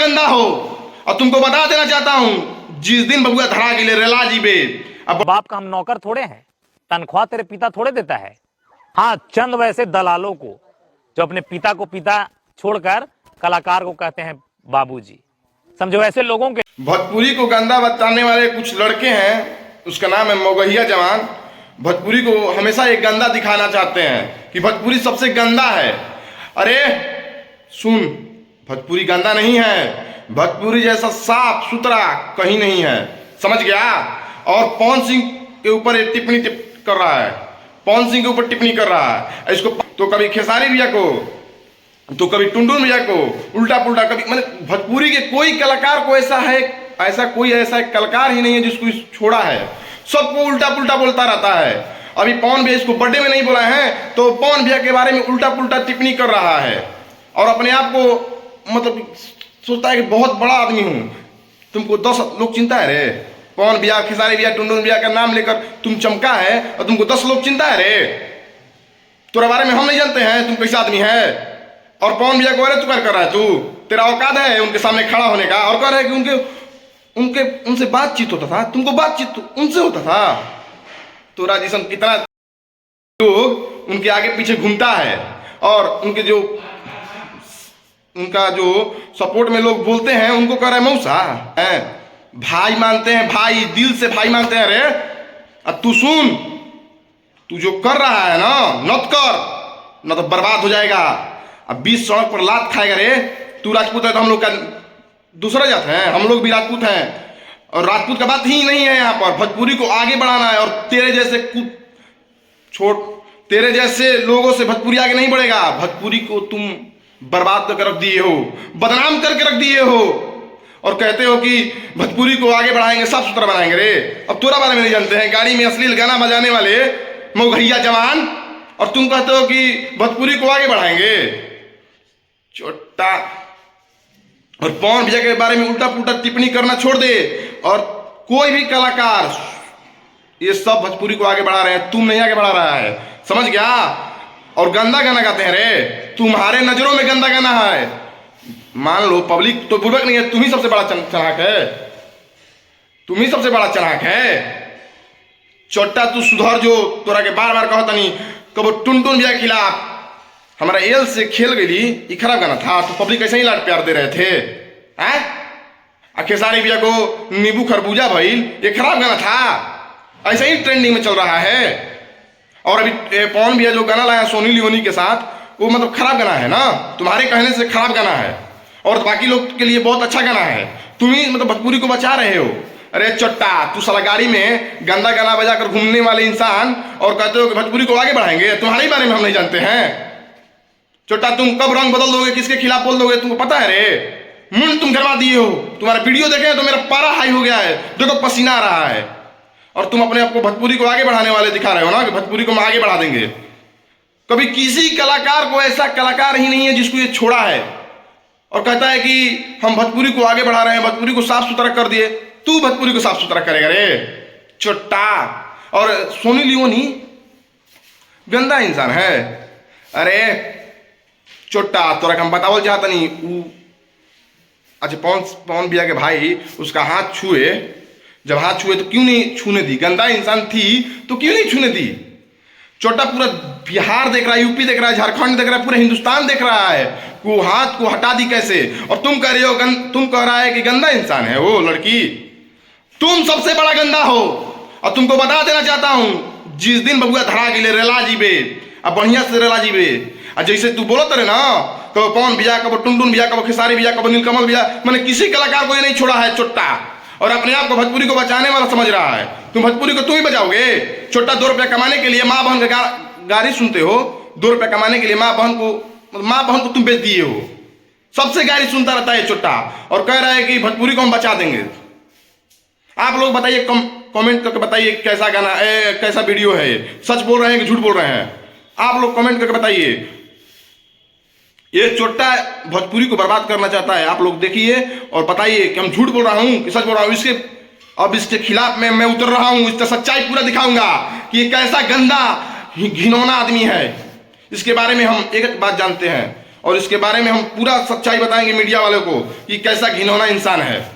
गंदा हो। और तुमको बता देना चाहता हूं, जिस दिन बबुआ धरा गिले रेला जीबे। अब बाप का हम नौकर थोड़े हैं, तनख्वाह तेरे पिता थोड़े देता है। हाँ, चंद वैसे दलालों को जो अपने पिता को पिता छोड़कर कलाकार को कहते हैं बाबूजी, समझो ऐसे लोगों के। भोजपुरी को गंदा बताने वाले कुछ लड़के हैं, उसका नाम है मगहिया जवान। भोजपुरी को हमेशा एक गंदा दिखाना चाहते हैं कि भोजपुरी सबसे गंदा है। अरे सुन, भोजपुरी गंदा नहीं है, भोजपुरी जैसा साफ सुथरा कहीं नहीं है, समझ गया। और पवन सिंह के ऊपर टिप्पणी कर रहा है, पवन सिंह के ऊपर टिप्पणी कर रहा है इसको, तो कभी खेसारी भैया को, तो कभी टुनटुन भैया को उल्टा पुल्टा, कभी मतलब भोजपुरी के कोई कलाकार को ऐसा कोई कलाकार ही नहीं है जिसको छोड़ा है, सबको उल्टा पुल्टा बोलता रहता है। अभी पवन भैया इसको बर्थडे में नहीं बोला है तो पवन भैया के बारे में उल्टा पुल्टा टिप्पणी कर रहा है और अपने आप को मतलब सोचता है कि बहुत बड़ा आदमी हूं। तुमको 10 लोग चिंता है रे, पवन भैया, खेसारी भैया, टुनटुन भैया का नाम लेकर तुम चमका है और तुमको 10 लोग चिंता है रे। तुम्हारे बारे में हम नहीं जानते हैं तुम कैसा आदमी है। और पवन भैया को अरे तू क्या कर रहा है, तू तेरा औकात है उनके सामने खड़ा होने का, और कह रहा है कि उनसे बातचीत होता था, तुमको बातचीत उनसे होता था। तो राजेशन कितना लोग उनके आगे पीछे घूमता है और उनका जो सपोर्ट में लोग बोलते हैं उनको कह रहे हैं मौसा है, भाई मानते हैं, भाई दिल से भाई मानते हैं। अरे अब तू सुन, तू जो कर रहा है ना नत कर, न तो बर्बाद हो जाएगा। अब 20 सड़क पर लात खाएगा रे। तू राजपूत है तो हम लोग का दूसरा जात है, हम लोग भी राजपूत हैं। और राजपूत का बात ही नहीं है यहाँ पर, भोजपुरी को आगे बढ़ाना है। और तेरे जैसे लोगों से भोजपुरी आगे नहीं बढ़ेगा। भोजपुरी को तुम बर्बाद करके रख दिए हो, बदनाम करके रख दिए हो और कहते हो कि भोजपुरी को आगे बढ़ाएंगे, साफ सुथरा बनाएंगे रे। अब तोरा बारे में नहीं जानते हैं, गाड़ी में अश्लील गाना बजाने वाले मगहिया जवान, और तुम कहते हो कि भोजपुरी को आगे बढ़ाएंगे, छोटा। और पवन भैया के बारे में उल्टा पुल्टा टिप्पणी करना छोड़ दे। और कोई भी कलाकार, ये सब भोजपुरी को आगे बढ़ा रहे हैं, तुम नहीं आगे बढ़ा रहा है, समझ गया। और गंदा गाना गाते हैं रे, तुम्हारे नजरों में गंदा गाना है। मान लो पब्लिक तो बुर्बक नहीं है, तुम ही सबसे बड़ा चलाक है, तुम ही सबसे बड़ा चलाक है। छोटा तू सुधर जो, तोरा के बार बार कहता नहीं। कब टुनटुन भैया के खिलाफ हमारा एल से खेल गई, ये खराब गाना था, तो पब्लिक ऐसे ही लाड प्यार दे रहे थे हैं। खेसारी भैया को नींबू खरबूजा भइल, ये खराब गाना था, ऐसे ही ट्रेंडिंग में चल रहा है। और अभी पवन भैया जो गाना लाया सोनी लियोनी के साथ, वो मतलब खराब गाना है ना, तुम्हारे कहने से खराब गाना है। और बाकी लोग के लिए बहुत अच्छा गाना है, तुम ही मतलब भोजपुरी को बचा रहे हो। अरे चट्टा, तू साला गाड़ी में गंदा गाना बजाकर घूमने वाले इंसान और कहते हो कि भोजपुरी को आगे बढ़ाएंगे, तुम्हारे बारे में हम नहीं जानते हैं। छोटा, तुम कब रंग बदल दोगे, किसके खिलाफ बोल दोगे, तुमको पता है रे। मुंड तुम गरवा दिए हो, तुम्हारा वीडियो देखे तो मेरा पारा हाई हो गया है, देखो पसीना आ रहा है। और तुम अपने आप को भोजपुरी को आगे बढ़ाने वाले दिखा रहे हो ना, कि भोजपुरी को हम आगे बढ़ा देंगे। कभी किसी कलाकार को ऐसा कलाकार ही नहीं है जिसको ये छोड़ा है और कहता है कि हम भोजपुरी को आगे बढ़ा रहे हैं, भोजपुरी को साफ सुथरा कर दिए। तू भोजपुरी को साफ सुथरा करेगा रे छोटा। और सोनी लियोनी गंदा इंसान है। अरे छोटा, तोरा हम बतावल चाहता नहीं। अच्छा, पवन भैया के भाई उसका हाथ छुए, जब हाथ छुए तो क्यों नहीं छूने दी, गंदा इंसान थी तो क्यों नहीं छूने दी। छोटा, पूरा बिहार देख रहा है, यूपी देख रहा है, झारखंड देख रहा है, पूरा हिंदुस्तान देख रहा है, वो हाथ को हटा दी कैसे। और तुम कह रहे हो, तुम कह रहा है कि गंदा इंसान है वो लड़की। तुम सबसे बड़ा गंदा हो। और तुमको बता देना चाहता हूं, जिस दिन बबुआ धरा गिले रेला जीबे, अब बढ़िया से रेला जीबे। और जैसे तू बोलत रहे ना, कब पवन भैया, कब टुनटुन भैया, कब खेसारी भैया, कब नीलकमल भैया, मैंने किसी कलाकार को ये नहीं छोड़ा है छोटा। और अपने आप को भोजपुरी को बचाने वाला समझ रहा है। तुम भोजपुरी को तुम ही बचाओगे। छोटा, 2 रुपया कमाने के लिए माँ बहन का गाली सुनते हो, 2 रुपया कमाने के लिए माँ बहन को तुम बेच दिए हो, सबसे गाली सुनता रहता है छोटा। और कह रहा है कि भोजपुरी को हम बचा देंगे। आप लोग बताइए, कमेंट करके बताइए कैसा गाना है, कैसा वीडियो है, सच बोल रहे हैं कि झूठ बोल रहे हैं। आप लोग कमेंट करके बताइए। ये छोटा भोजपुरी को बर्बाद करना चाहता है। आप लोग देखिए और बताइए कि हम झूठ बोल रहा हूं कि सच बोल रहा हूं। अब इसके खिलाफ मैं उतर रहा हूं, इसका सच्चाई पूरा दिखाऊंगा कि ये कैसा गंदा घिनौना आदमी है। इसके बारे में हम एक बात जानते हैं और इसके बारे में हम पूरा सच्चाई बताएंगे मीडिया वालों को कि कैसा घिनौना इंसान है।